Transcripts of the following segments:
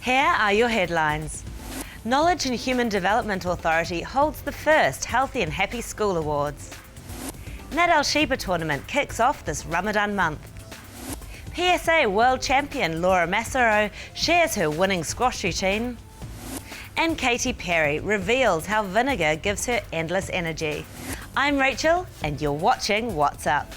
Here are your headlines. Knowledge and Human Development Authority holds the first Healthy and Happy School Awards. Nad Al Sheba Tournament kicks off this Ramadan month. PSA World Champion Laura Massaro shares her winning squash routine. And Katy Perry reveals how vinegar gives her endless energy. I'm Rachel, and you're watching What's Up.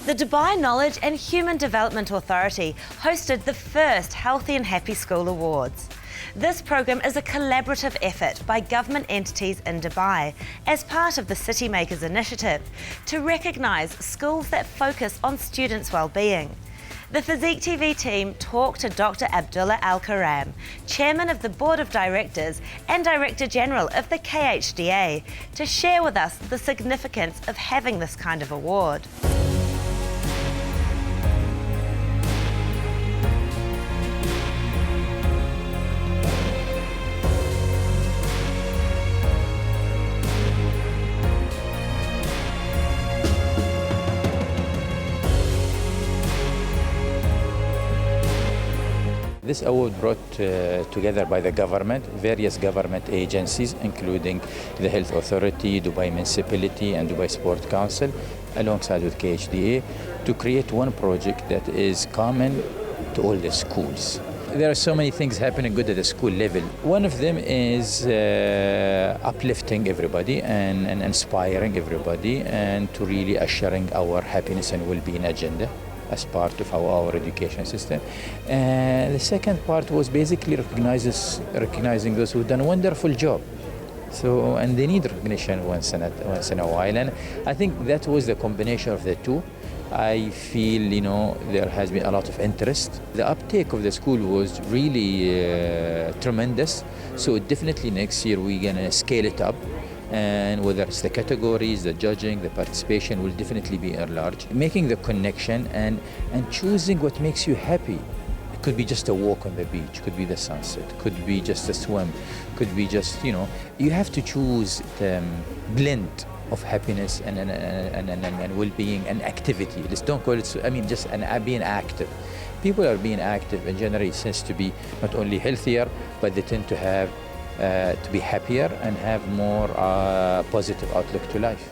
The Dubai Knowledge and Human Development Authority hosted the first Healthy and Happy School Awards. This program is a collaborative effort by government entities in Dubai as part of the City Makers initiative to recognise schools that focus on students' well-being. The Physique TV team talked to Dr. Abdullah Al Karam, Chairman of the Board of Directors and Director General of the KHDA, to share with us the significance of having this kind of award. This award brought together by the government, various government agencies, including the Health Authority, Dubai Municipality, and Dubai Sport Council, alongside with KHDA, to create one project that is common to all the schools. There are so many things happening good at the school level. One of them is uplifting everybody and inspiring everybody, and to really assuring our happiness and well-being agenda as part of our education system. And the second part was basically recognizing those who've done a wonderful job. So, and they need recognition once in a while. And I think that was the combination of the two. I feel, there has been a lot of interest. The uptake of the school was really tremendous. So definitely next year we're gonna scale it up. And whether it's the categories, the judging, the participation will definitely be enlarged. Making the connection and choosing what makes you happy. It could be just a walk on the beach, could be the sunset, could be just a swim, could be just, you have to choose the blend of happiness and well-being and activity. Just don't call it, just being active. People are being active and generally tends to be not only healthier, but they tend to have to be happier and have more positive outlook to life.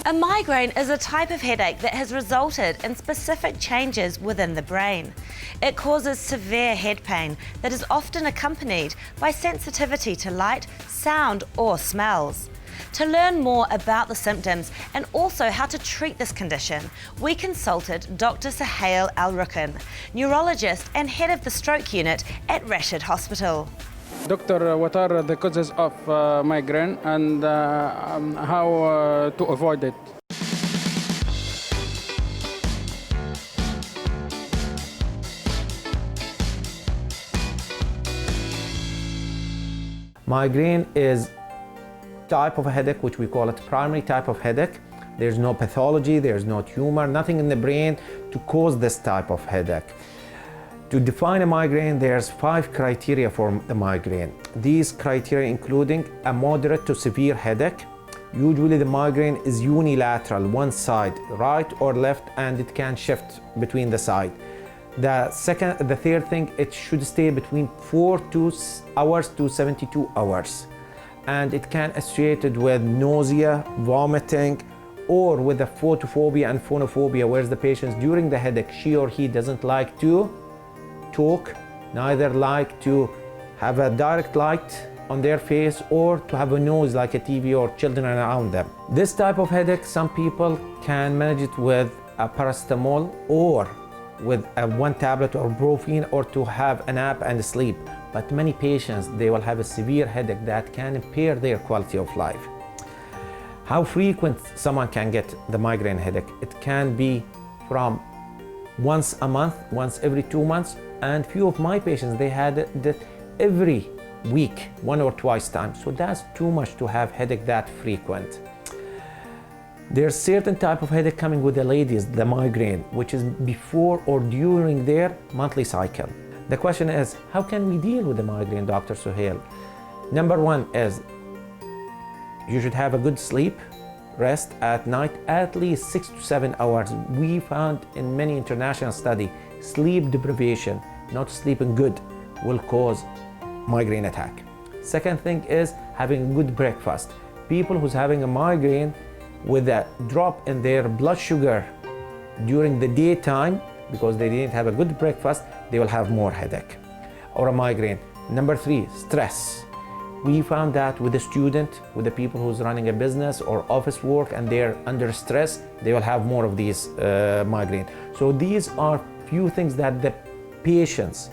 A migraine is a type of headache that has resulted in specific changes within the brain. It causes severe head pain that is often accompanied by sensitivity to light, sound, or smells. To learn more about the symptoms and also how to treat this condition, we consulted Dr. Suhail Al-Rukn, neurologist and head of the stroke unit at Rashid Hospital. Doctor, what are the causes of migraine and how to avoid it? Migraine is type of a headache which we call it primary type of headache. There's no pathology, there's no tumor, nothing in the brain to cause this type of headache. To define a migraine, there's 5 criteria for the migraine. These criteria including a moderate to severe headache. Usually the migraine is unilateral, one side, right or left, and it can shift between the side. The third thing, it should stay between 4 hours to 72 hours. And it can associated with nausea, vomiting, or with a photophobia and phonophobia, where the patient during the headache, she or he doesn't like to talk, neither like to have a direct light on their face or to have a noise like a TV or children around them. This type of headache, some people can manage it with a paracetamol or with one tablet or brufen or to have a nap and sleep. But many patients, they will have a severe headache that can impair their quality of life. How frequent someone can get the migraine headache? It can be from once a month, once every 2 months, and few of my patients, they had it every week, 1 or twice times. So that's too much to have headache that frequent. There's certain type of headache coming with the ladies, the migraine, which is before or during their monthly cycle. The question is, how can we deal with the migraine, Dr. Suhail? Number one is, you should have a good sleep, rest at night, at least 6 to 7 hours. We found in many international studies, sleep deprivation, not sleeping good, will cause migraine attack. Second thing is having a good breakfast. People who's having a migraine with a drop in their blood sugar during the daytime because they didn't have a good breakfast, they will have more headache or a migraine. Number 3, stress. We found that with a student, with the people who's running a business or office work and they're under stress, they will have more of these migraine. So these are few things that the patients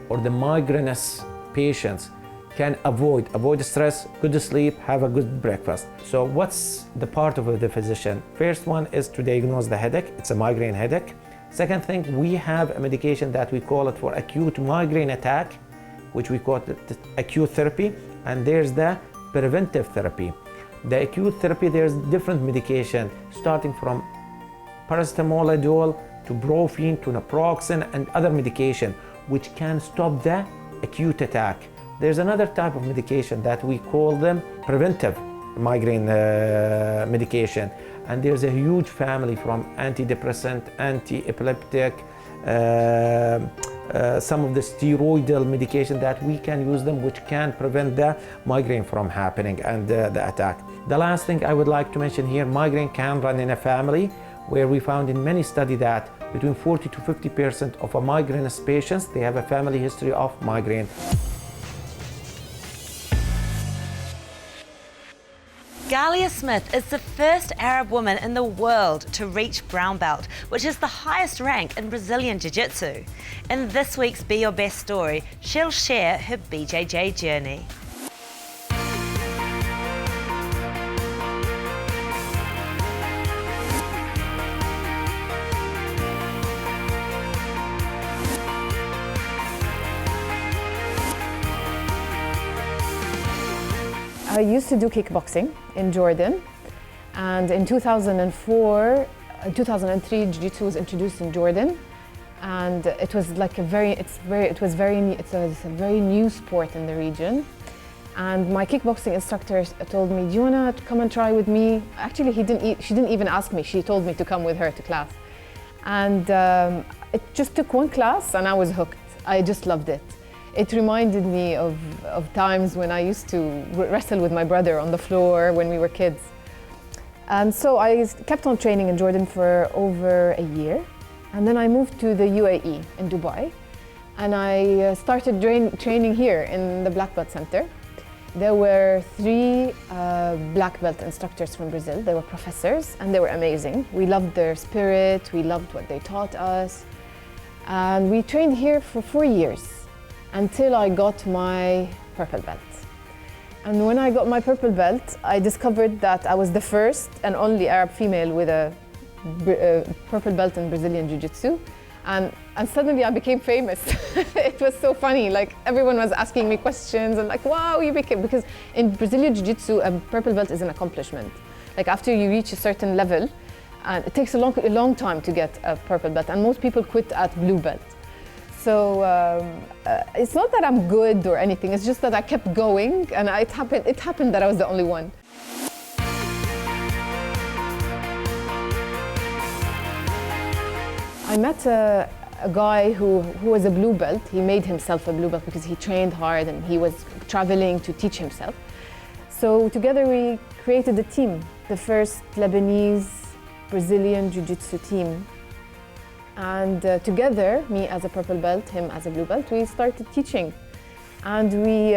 or the migrainous patients can avoid stress, good sleep, have a good breakfast. So what's the part of the physician? First one is to diagnose the headache. It's a migraine headache. Second thing, we have a medication that we call it for acute migraine attack, which we call it acute therapy. And there's the preventive therapy. The acute therapy, there's different medication, starting from paracetamol to brufen to naproxen and other medication, which can stop the acute attack. There's another type of medication that we call them preventive migraine medication. And there's a huge family from antidepressant, anti-epileptic, some of the steroidal medication that we can use them, which can prevent the migraine from happening and the attack. The last thing I would like to mention here, migraine can run in a family, where we found in many studies that between 40 to 50% of a migrainous patients, they have a family history of migraine. Ghalia Smith is the first Arab woman in the world to reach brown belt, which is the highest rank in Brazilian Jiu-Jitsu. In this week's Be Your Best story, she'll share her BJJ journey. I used to do kickboxing in Jordan, and in 2003 Jiu-Jitsu was introduced in Jordan, and it was like a very new sport in the region. And my kickboxing instructor told me, "Do you wanna come and try with me?" Actually, she didn't even ask me. She told me to come with her to class, and it just took one class, and I was hooked. I just loved it. It reminded me of times when I used to wrestle with my brother on the floor when we were kids. And so I kept on training in Jordan for over a year. And then I moved to the UAE in Dubai. And I started training here in the Black Belt Center. There were 3 black belt instructors from Brazil. They were professors and they were amazing. We loved their spirit, we loved what they taught us. And we trained here for 4 years. Until I got my purple belt. And when I got my purple belt, I discovered that I was the first and only Arab female with a purple belt in Brazilian Jiu-Jitsu. And suddenly I became famous. It was so funny, like everyone was asking me questions and like, wow, you became, because in Brazilian Jiu-Jitsu, a purple belt is an accomplishment. Like after you reach a certain level, and it takes a long time to get a purple belt, and most people quit at blue belt. So it's not that I'm good or anything, it's just that I kept going, and it happened that I was the only one. I met a guy who was a blue belt. He made himself a blue belt because he trained hard and he was traveling to teach himself. So together we created a team, the first Lebanese Brazilian Jiu-Jitsu team. And together, me as a purple belt, him as a blue belt, we started teaching. And we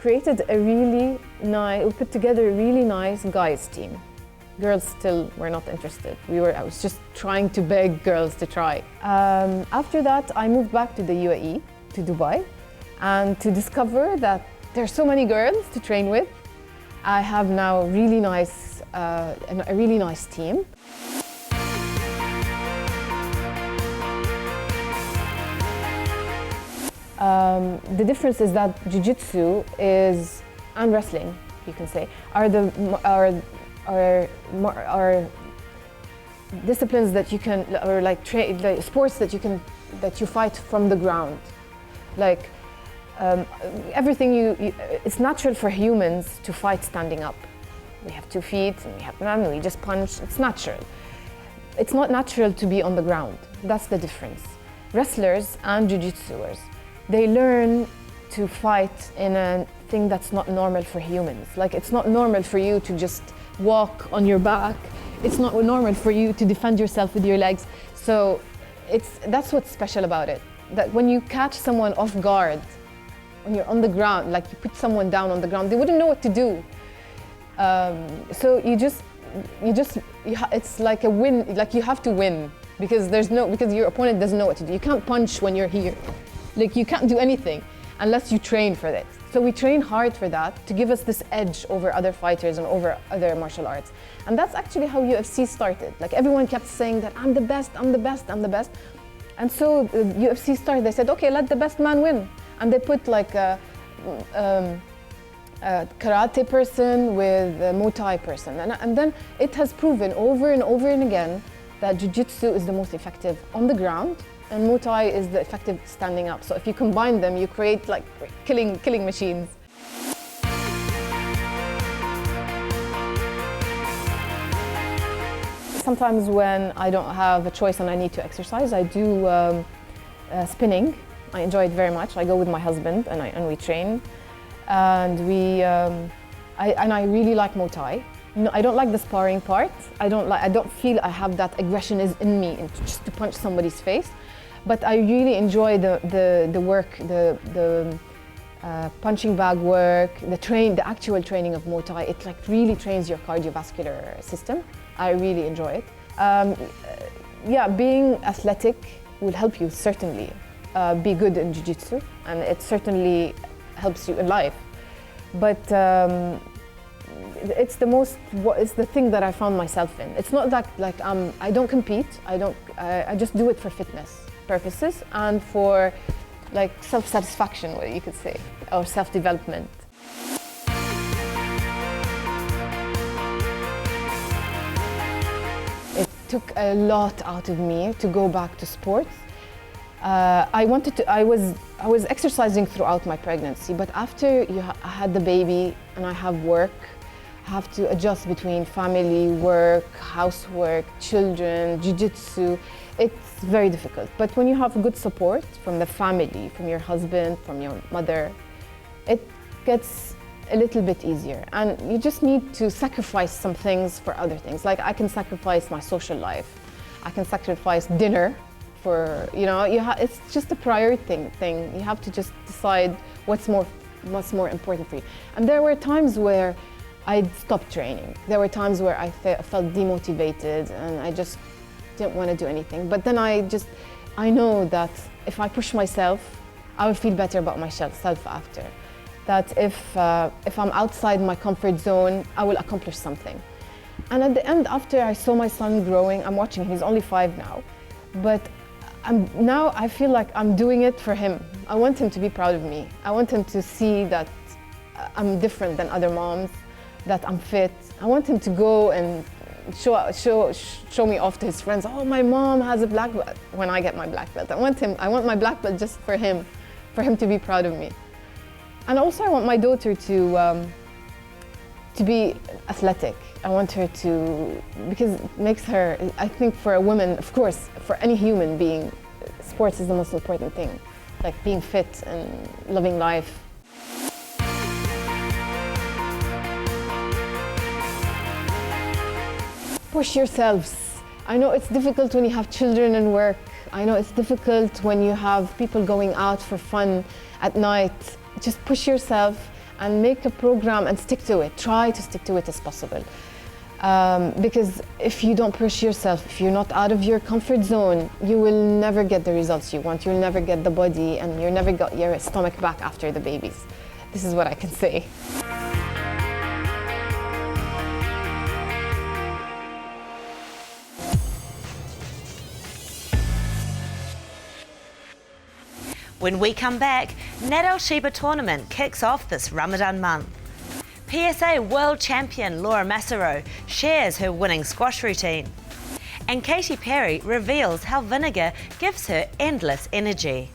created we put together a really nice guys team. girls still were not interested. I was just trying to beg girls to try. After that, I moved back to the UAE, to Dubai, and to discover that there's so many girls to train with. I have now a really nice team. The difference is that jiu-jitsu and wrestling, you can say, are disciplines that you can, or like sports that you fight from the ground. Like everything it's natural for humans to fight standing up. We have 2 feet and we have and we just punch. It's natural. It's not natural to be on the ground. That's the difference. Wrestlers and jiu-jitsuers, they learn to fight in a thing that's not normal for humans. Like, it's not normal for you to just walk on your back. It's not normal for you to defend yourself with your legs. So that's what's special about it. That when you catch someone off guard, when you're on the ground, like you put someone down on the ground, they wouldn't know what to do. So it's like a win, like you have to win because your opponent doesn't know what to do. You can't punch when you're here. Like, you can't do anything unless you train for it. So we train hard for that to give us this edge over other fighters and over other martial arts. And that's actually how UFC started. Like, everyone kept saying that I'm the best, I'm the best, I'm the best. And so UFC started, they said, okay, let the best man win. And they put like a karate person with a Muay Thai person. And then it has proven over and over and again that jiu-jitsu is the most effective on the ground and Muay Thai is the effective standing up. So if you combine them, you create like killing machines. Sometimes when I don't have a choice and I need to exercise, I do spinning. I enjoy it very much. I go with my husband and we train. And I really like Muay Thai. No, I don't like the sparring part. I don't feel I have that aggression is in me and just to punch somebody's face. But I really enjoy the work, the punching bag work, the actual training of Muay Thai. It like really trains your cardiovascular system. I really enjoy it. Yeah, being athletic will help you certainly be good in jiu-jitsu, and it certainly helps you in life. But it's the thing that I found myself in. It's not that like I don't compete. I just do it for fitness purposes and for like self-satisfaction, what you could say, or self-development. It took a lot out of me to go back to sports. I was exercising throughout my pregnancy, but after I had the baby and I have work, I have to adjust between family, work, housework, children, jiu-jitsu. It's very difficult. But when you have good support from the family, from your husband, from your mother, it gets a little bit easier. And you just need to sacrifice some things for other things. Like I can sacrifice my social life. I can sacrifice dinner for, it's just a priority thing. You have to just decide what's more important for you. And there were times where I'd stopped training. There were times where I felt demotivated and I just didn't want to do anything. But then I know that if I push myself, I will feel better about myself after. That if I'm outside my comfort zone, I will accomplish something. And at the end, after I saw my son growing, I'm watching him, he's only 5 now, but now I feel like I'm doing it for him. I want him to be proud of me. I want him to see that I'm different than other moms, that I'm fit. I want him to go and show me off to his friends. Oh, my mom has a black belt when I get my black belt. I want my black belt just for him to be proud of me. And also I want my daughter to be athletic. I want her to, because it makes her, I think for a woman, of course, for any human being, sports is the most important thing. Like being fit and loving life. Push yourselves. I know it's difficult when you have children and work. I know it's difficult when you have people going out for fun at night. Just push yourself and make a program and stick to it. Try to stick to it as possible. Because if you don't push yourself, if you're not out of your comfort zone, you will never get the results you want. You'll never get the body, and you'll never get your stomach back after the babies. This is what I can say. When we come back, Nad Al Sheba Tournament kicks off this Ramadan month. PSA World Champion Laura Massaro shares her winning squash routine. And Katy Perry reveals how vinegar gives her endless energy.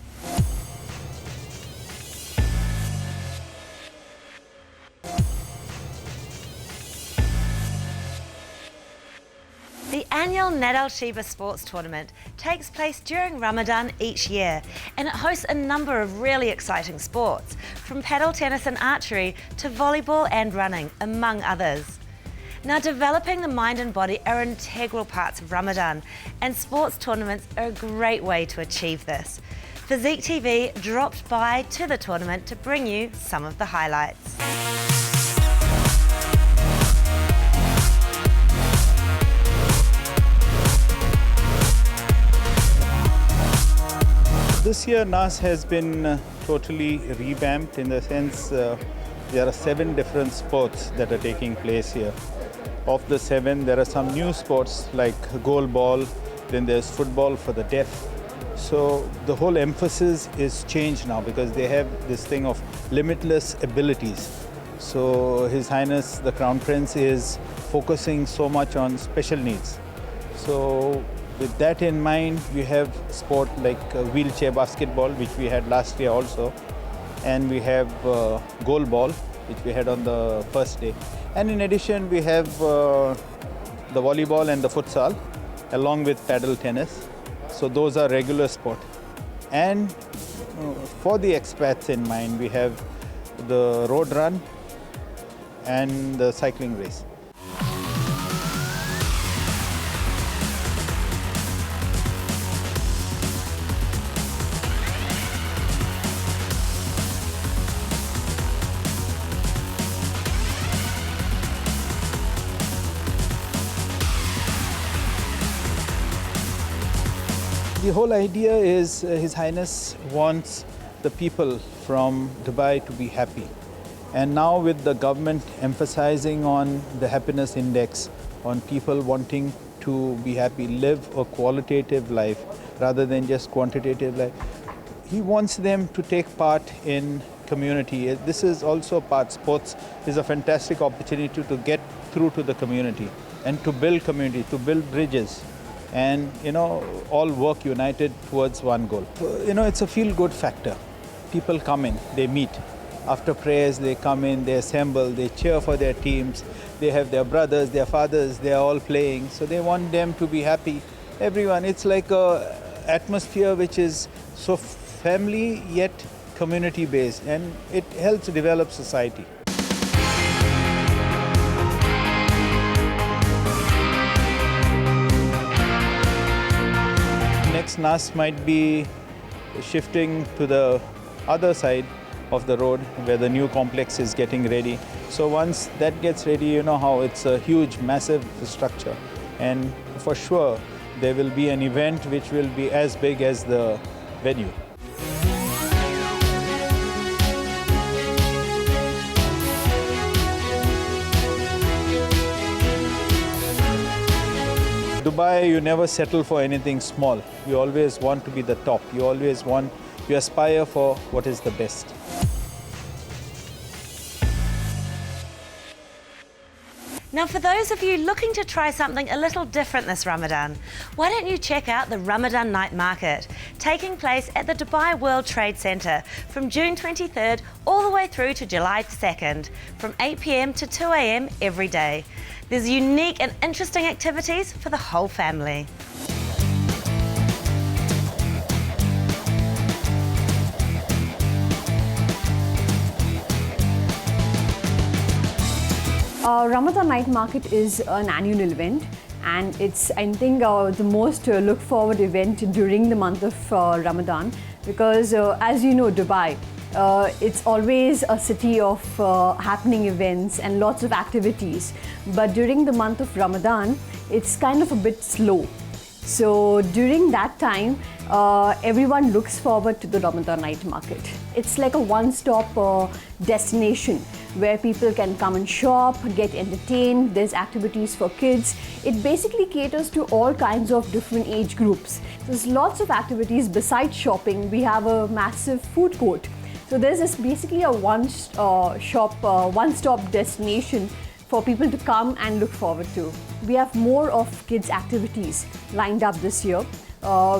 The annual Nad Al Sheba Sports Tournament takes place during Ramadan each year, and it hosts a number of really exciting sports, from paddle tennis and archery to volleyball and running, among others. Now, developing the mind and body are integral parts of Ramadan, and sports tournaments are a great way to achieve this. Physique TV dropped by to the tournament to bring you some of the highlights. This year NAS has been totally revamped in the sense there are 7 different sports that are taking place here. Of the 7, there are some new sports like goal ball, then there's football for the deaf. So the whole emphasis is changed now because they have this thing of limitless abilities. So His Highness the Crown Prince is focusing so much on special needs. So with that in mind, we have sport like wheelchair basketball, which we had last year also, and we have goal ball, which we had on the first day. And in addition, we have the volleyball and the futsal, along with paddle tennis. So those are regular sport. And for the expats in mind, we have the road run and the cycling race. The whole idea is His Highness wants the people from Dubai to be happy. And now with the government emphasizing on the happiness index, on people wanting to be happy, live a qualitative life rather than just quantitative life, he wants them to take part in community. This is also part, sports is a fantastic opportunity to get through to the community and to build community, to build bridges. And all work united towards one goal. It's a feel-good factor. People come in, they meet. After prayers, they come in, they assemble, they cheer for their teams. They have their brothers, their fathers, they are all playing. So they want them to be happy. Everyone, it's like a atmosphere which is so family yet community-based, and it helps develop society. Next, NAS might be shifting to the other side of the road where the new complex is getting ready. So once that gets ready, you know how it's a huge, massive structure. And for sure, there will be an event which will be as big as the venue. Dubai, you never settle for anything small. You always want to be the top. You aspire for what is the best. Now, for those of you looking to try something a little different this Ramadan, why don't you check out the Ramadan Night Market, taking place at the Dubai World Trade Centre from June 23rd all the way through to July 2nd, from 8 p.m. to 2 a.m. every day. There's unique and interesting activities for the whole family. Ramadan Night Market is an annual event, and it's, I think, the most look forward event during the month of Ramadan, because as you know, Dubai, it's always a city of happening events and lots of activities. But during the month of Ramadan, it's kind of a bit slow. So during that time, everyone looks forward to the Ramadan night market. It's like a one-stop destination where people can come and shop, get entertained. There's activities for kids. It basically caters to all kinds of different age groups. There's lots of activities besides shopping. We have a massive food court. So there's basically a one-stop destination for people to come and look forward to. We have more of kids' activities lined up this year.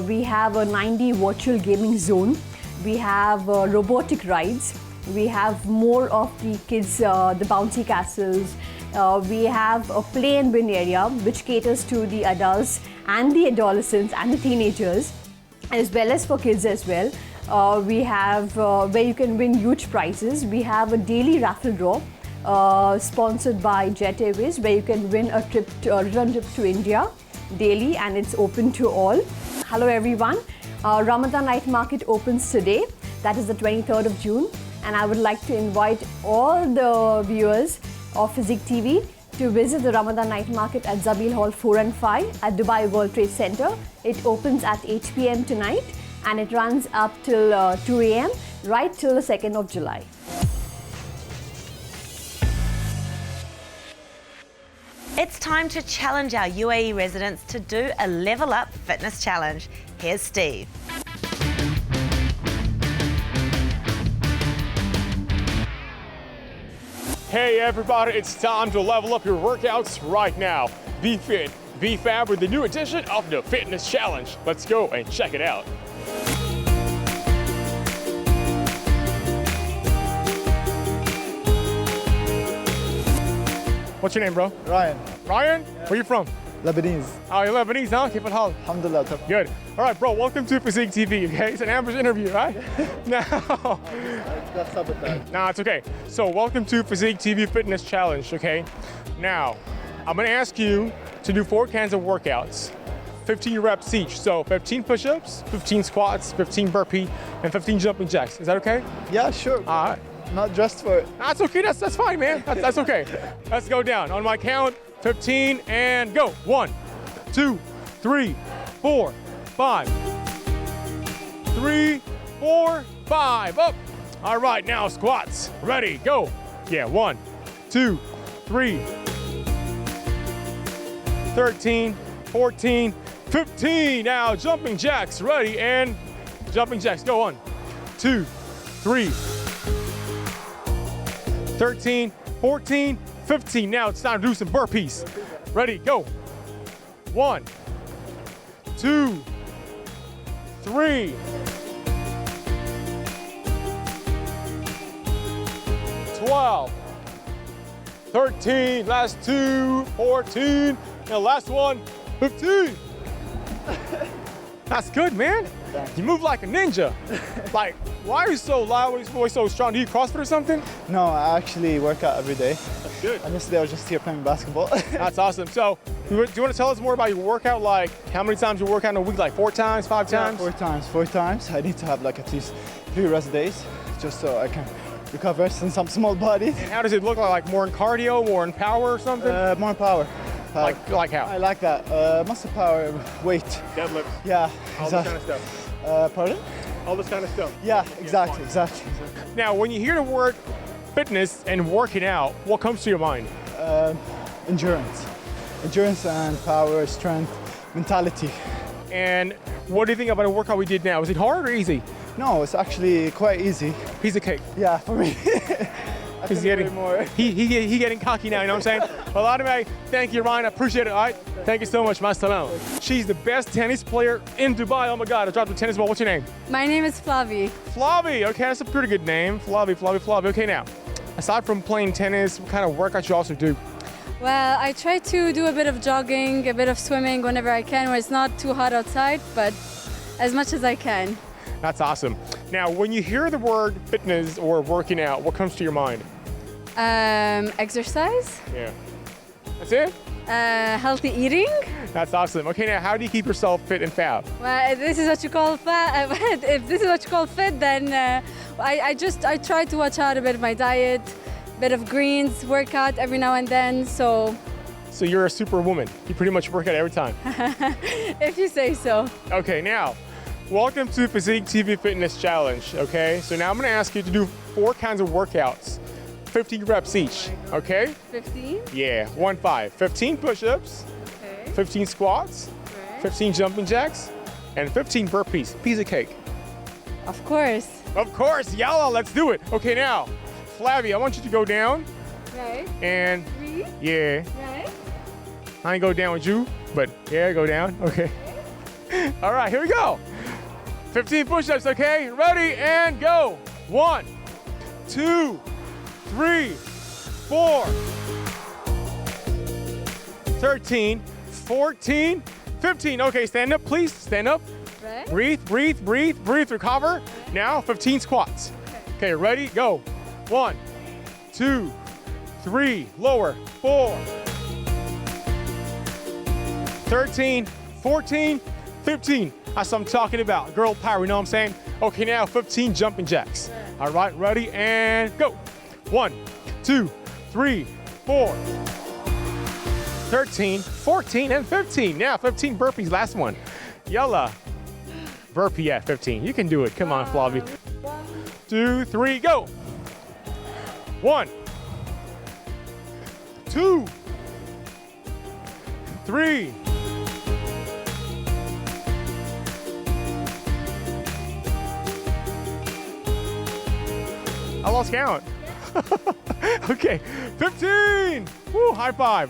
We have a 9D virtual gaming zone. We have robotic rides. We have more of the kids, the bouncy castles. We have a play and win area which caters to the adults and the adolescents and the teenagers, as well as for kids as well. We have where you can win huge prizes. We have a daily raffle draw sponsored by Jet Airways, where you can win a return trip to India daily, and it's open to all. Hello everyone, Ramadan Night Market opens today, that is the 23rd of June, and I would like to invite all the viewers of Physique TV to visit the Ramadan Night Market at Zabil Hall 4 and 5 at Dubai World Trade Center. It opens at 8 p.m. tonight and it runs up till 2 a.m. right till the 2nd of July. It's time to challenge our UAE residents to do a level up fitness challenge. Here's Steve. Hey everybody, it's time to level up your workouts right now. Be fit, be fab with the new edition of the Fitness Challenge. Let's go and check it out. What's your name, bro? Ryan. Ryan? Yeah. Where you from? Lebanese. Oh, you're Lebanese, huh? Keep it hal. Alhamdulillah. Good. All right, bro, welcome to Physique TV, okay? It's an Amber's interview, right? Now. That's sabotage. Nah, it's okay. So, welcome to Physique TV Fitness Challenge, okay? Now, I'm gonna ask you to do 4 kinds of workouts, 15 reps each. So, 15 push-ups, 15 squats, 15 burpee, and 15 jumping jacks. Is that okay? Yeah, sure. All right. Not dressed for it. That's okay, that's fine, man. That's okay. Let's go down. On my count, 15 and go. 1, 2, 3, 4, 5. 3, 4, 5. Up. All right, now squats. Ready, go. Yeah, 1, 2, 3, 13, 14, 15. Now jumping jacks. Ready, and jumping jacks. Go. 1, 2, 3, 13, 14, 15. Now it's time to do some burpees. Ready, go. 1, 2, 3. 12, 13, last 2, 14, and last one, 15. That's good, man. You move like a ninja. Like, why are you so loud? Why are you always so strong? Do you CrossFit or something? No, I actually work out every day. That's good. And yesterday I was just here playing basketball. That's awesome. So, do you want to tell us more about your workout? Like, how many times you work out in a week? Like 4 times, 5 times? 4 times. 4 times. I need to have like at least 3 rest days, just so I can recover since I'm small body. And how does it look like? More in cardio, more in power or something? More power. Like how? I like that. Muscle power, weight. Deadlifts. Yeah, all exactly. this kind of stuff. Pardon? All this kind of stuff. Yeah, exactly. Now, when you hear the word fitness and working out, what comes to your mind? Endurance. Endurance and power, strength, mentality. And what do you think about the workout we did now? Was it hard or easy? No, it's actually quite easy. Piece of cake. Yeah, for me. He's getting more. He getting cocky now, you know what I'm saying? Well, anyway, thank you, Ryan. I appreciate it, all right? Thank you so much, Massaro. She's the best tennis player in Dubai. Oh my God, I dropped the tennis ball. What's your name? My name is Flavi. Flavi, okay, that's a pretty good name. Flavi. Okay, now, aside from playing tennis, what kind of workouts you also do? Well, I try to do a bit of jogging, a bit of swimming whenever I can, when it's not too hot outside, but as much as I can. That's awesome. Now, when you hear the word fitness or working out, what comes to your mind? Exercise. Yeah. That's it? Healthy eating. That's awesome. Okay, now how do you keep yourself fit and fab? Well, this is what you call fat. If this is what you call fit, then I try to watch out a bit of my diet, bit of greens, workout every now and then. So you're a superwoman. You pretty much work out every time. if you say so. Okay, now, welcome to Physique TV Fitness Challenge, okay? So now I'm gonna ask you to do 4 kinds of workouts, 50 reps each, okay? 15? Yeah, 1-5. 15 push-ups, Okay. 15 squats, Right. 15 jumping jacks, and 15 burpees. Piece of cake. Of course. Of course, yalla, let's do it. Okay, now, Flavie, I want you to go down Right. and, 3. yeah, Right. I ain't go down with you, but yeah, go down, okay. All right, here we go. 15 push-ups, okay? Ready, and go. 1, 2, 3, 4, 13, 14, 15. Okay, stand up, please, stand up. Right. Breathe, breathe, breathe, breathe, recover. Now, 15 squats. Okay, ready, go. 1, 2, 3, lower, 4, 13, 14, 15. That's what I'm talking about. Girl power, you know what I'm saying? Okay, now 15 jumping jacks. All right, ready, and go. 1, 2, 3, 4, 13, 14, and 15. Now 15 burpees, last one. Yalla. Burpee at 15. You can do it. Come on, Flavie. 1, 2, 3, go. 1, 2, 3, 'I lost count. Okay, 15. Woo, high five.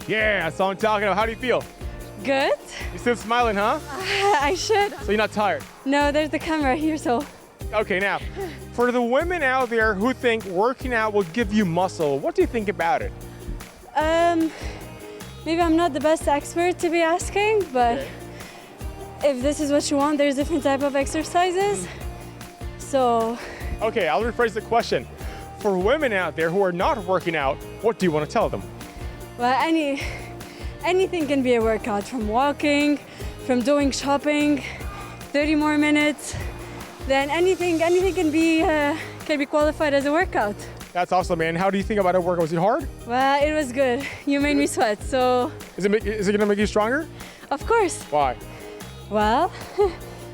Yeah, that's all I'm talking about. How do you feel? Good. You still smiling, huh? I should. So you're not tired? No, there's the camera here, so. Okay, now, for the women out there who think working out will give you muscle, what do you think about it? Maybe I'm not the best expert to be asking, but if this is what you want, there's different type of exercises. So. Okay, I'll rephrase the question. For women out there who are not working out, what do you want to tell them? Well, anything can be a workout, from walking, from doing shopping, 30 more minutes. Then anything can be qualified as a workout. That's awesome, man. How do you think about it workout? Was it hard? Well, it was good. You made me sweat, so. Is it gonna make you stronger? Of course. Why? Well,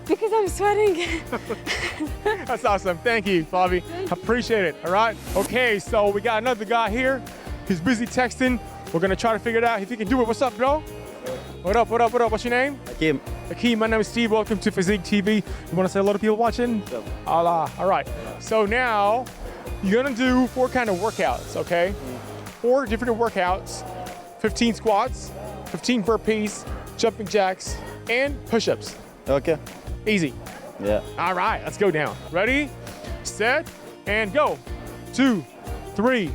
because I'm sweating. That's awesome. Thank you, Flavie. Appreciate it. All right. Okay, so we got another guy here. He's busy texting. We're gonna try to figure it out if he can do it. What's up, bro? What up? What up? What up? What's your name? Hakeem. Hakeem. My name is Steve. Welcome to Physique TV. You want to say hello to people watching? Yep. Allah. All right. So now you're gonna do 4 kind of workouts. Okay. 4 different workouts. 15 squats, 15 burpees, jumping jacks, and push-ups. Okay. Easy. Yeah. All right, let's go down. Ready, set, and go. 2, 3,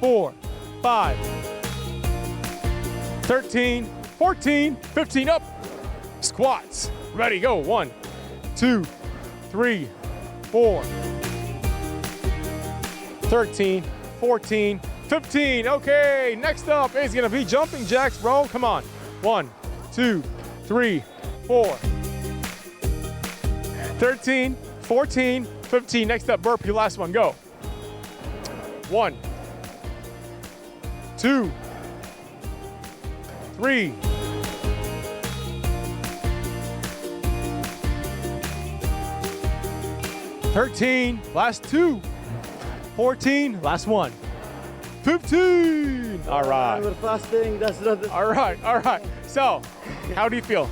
4, 5, 13, 14, 15, up. Squats. Ready, go. 1, 2, 3, 4, 13, 14, 15. Okay, next up is gonna be jumping jacks, bro. Come on. 1, 2, 3, 4. 13, 14, 15. Next up, burpee, last one, go. 1, 2, 3, 13, last 2, 14, last 1, 15. All right. We're fasting, that's not. All right. So, how do you feel?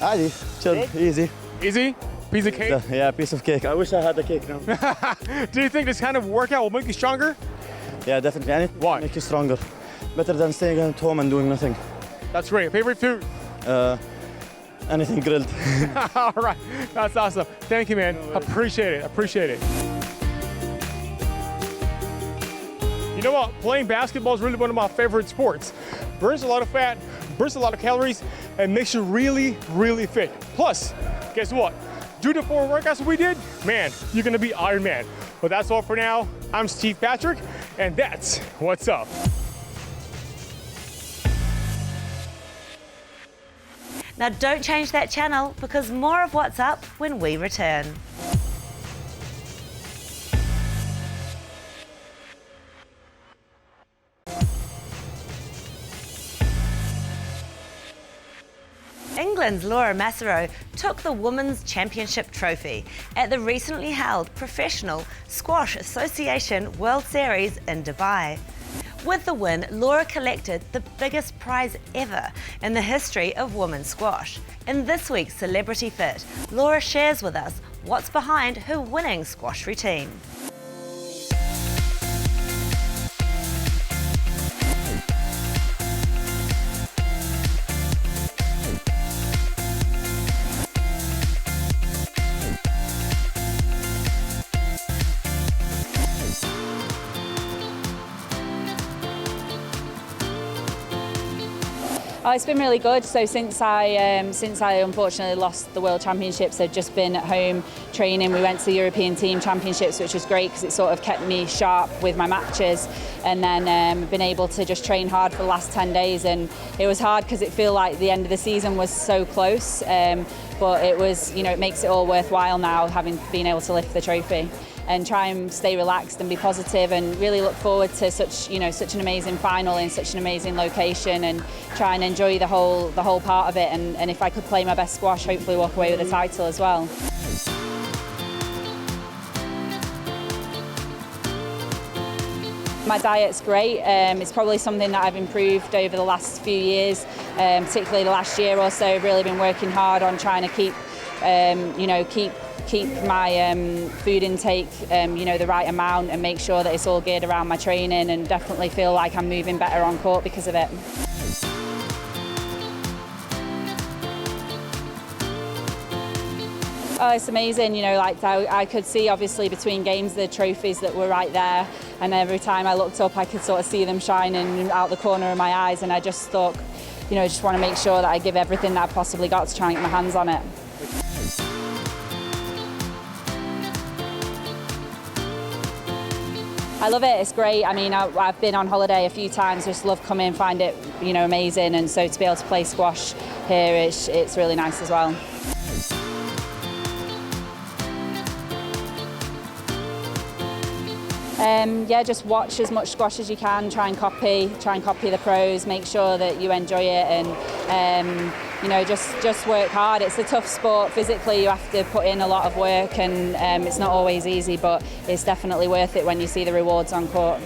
Adi, chill, easy. Easy? Piece of cake? Yeah, piece of cake. I wish I had a cake now. Do you think this kind of workout will make you stronger? Yeah, definitely. And it Why? make you stronger. Better than staying at home and doing nothing. That's great. Favorite food? Anything grilled. All right. That's awesome. Thank you, man. Appreciate it. You know what? Playing basketball is really one of my favorite sports. Burns a lot of fat, burns a lot of calories, and makes you really, really fit. Plus, guess what? Do the 4 workouts we did, man, you're gonna be Iron Man. But that's all for now. I'm Steve Patrick, and that's what's up. Now don't change that channel because more of what's up when we return. England's Laura Massaro took the Women's Championship trophy at the recently held Professional Squash Association World Series in Dubai. With the win, Laura collected the biggest prize ever in the history of women's squash. In this week's Celebrity Fit, Laura shares with us what's behind her winning squash routine. Oh, it's been really good. So since I unfortunately lost the World Championships, I've just been at home training. We went to the European Team Championships, which was great because it sort of kept me sharp with my matches, and then been able to just train hard for the last 10 days. And it was hard because it felt like the end of the season was so close, but it was, you know, it makes it all worthwhile now having been able to lift the trophy. And try and stay relaxed and be positive, and really look forward to such an amazing final in such an amazing location, and try and enjoy the whole part of it. And if I could play my best squash, hopefully walk away with a title as well. My diet's great. It's probably something that I've improved over the last few years, particularly the last year or so. I've really been working hard on trying to keep my food intake, the right amount, and make sure that it's all geared around my training, and definitely feel like I'm moving better on court because of it. Oh, it's amazing, like I could see obviously between games the trophies that were right there, and every time I looked up I could sort of see them shining out the corner of my eyes, and I just thought, I just want to make sure that I give everything that I've possibly got to try and get my hands on it. I love it, it's great. I mean, I've been on holiday a few times, just love coming, find it, amazing, and so to be able to play squash here, it's really nice as well. Yeah, just watch as much squash as you can, try and copy the pros, make sure that you enjoy it, and just work hard. It's a tough sport. Physically, you have to put in a lot of work, and it's not always easy, but it's definitely worth it when you see the rewards on court.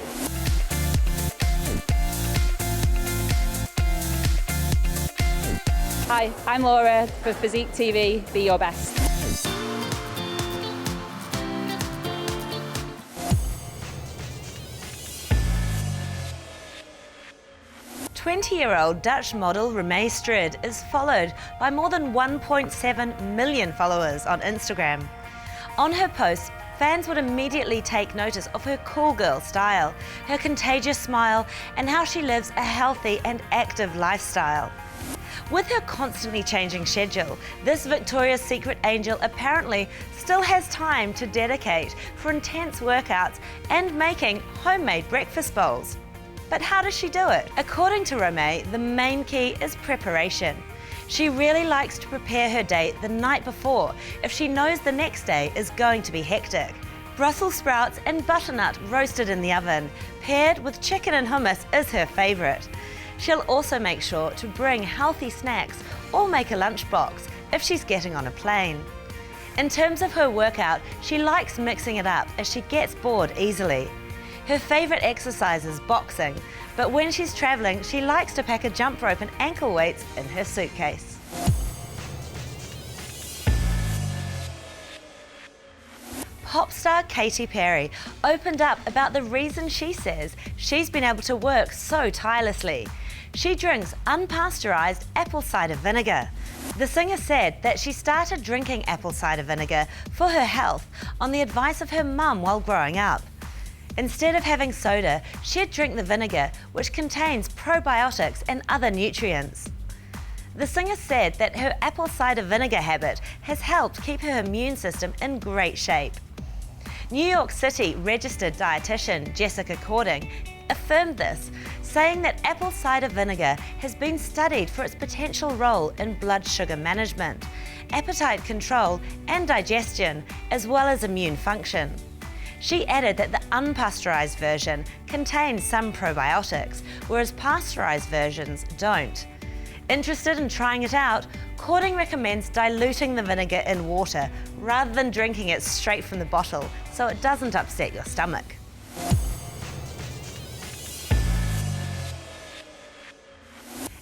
Hi, I'm Laura for Physique TV. Be your best. 20-year-old Dutch model Romee Strijd is followed by more than 1.7 million followers on Instagram. On her posts, fans would immediately take notice of her cool girl style, her contagious smile, and how she lives a healthy and active lifestyle. With her constantly changing schedule, this Victoria's Secret Angel apparently still has time to dedicate for intense workouts and making homemade breakfast bowls. But how does she do it? According to Romee, the main key is preparation. She really likes to prepare her day the night before if she knows the next day is going to be hectic. Brussels sprouts and butternut roasted in the oven, paired with chicken and hummus, is her favourite. She'll also make sure to bring healthy snacks or make a lunchbox if she's getting on a plane. In terms of her workout, she likes mixing it up as she gets bored easily. Her favourite exercise is boxing, but when she's travelling, she likes to pack a jump rope and ankle weights in her suitcase. Pop star Katy Perry opened up about the reason she says she's been able to work so tirelessly. She drinks unpasteurised apple cider vinegar. The singer said that she started drinking apple cider vinegar for her health on the advice of her mum while growing up. Instead of having soda, she'd drink the vinegar, which contains probiotics and other nutrients. The singer said that her apple cider vinegar habit has helped keep her immune system in great shape. New York City registered dietitian Jessica Cording affirmed this, saying that apple cider vinegar has been studied for its potential role in blood sugar management, appetite control and digestion, as well as immune function. She added that the unpasteurised version contains some probiotics, whereas pasteurised versions don't. Interested in trying it out, Cording recommends diluting the vinegar in water rather than drinking it straight from the bottle so it doesn't upset your stomach.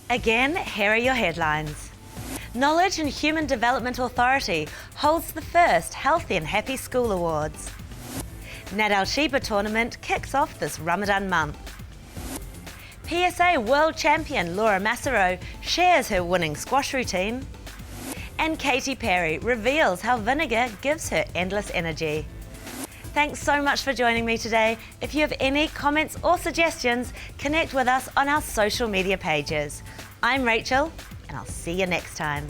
Again, here are your headlines. Knowledge and Human Development Authority holds the first Healthy and Happy School Awards. Nad Al Sheba Tournament kicks off this Ramadan month. PSA World Champion Laura Massaro shares her winning squash routine. And Katy Perry reveals how vinegar gives her endless energy. Thanks so much for joining me today. If you have any comments or suggestions, connect with us on our social media pages. I'm Rachel, and I'll see you next time.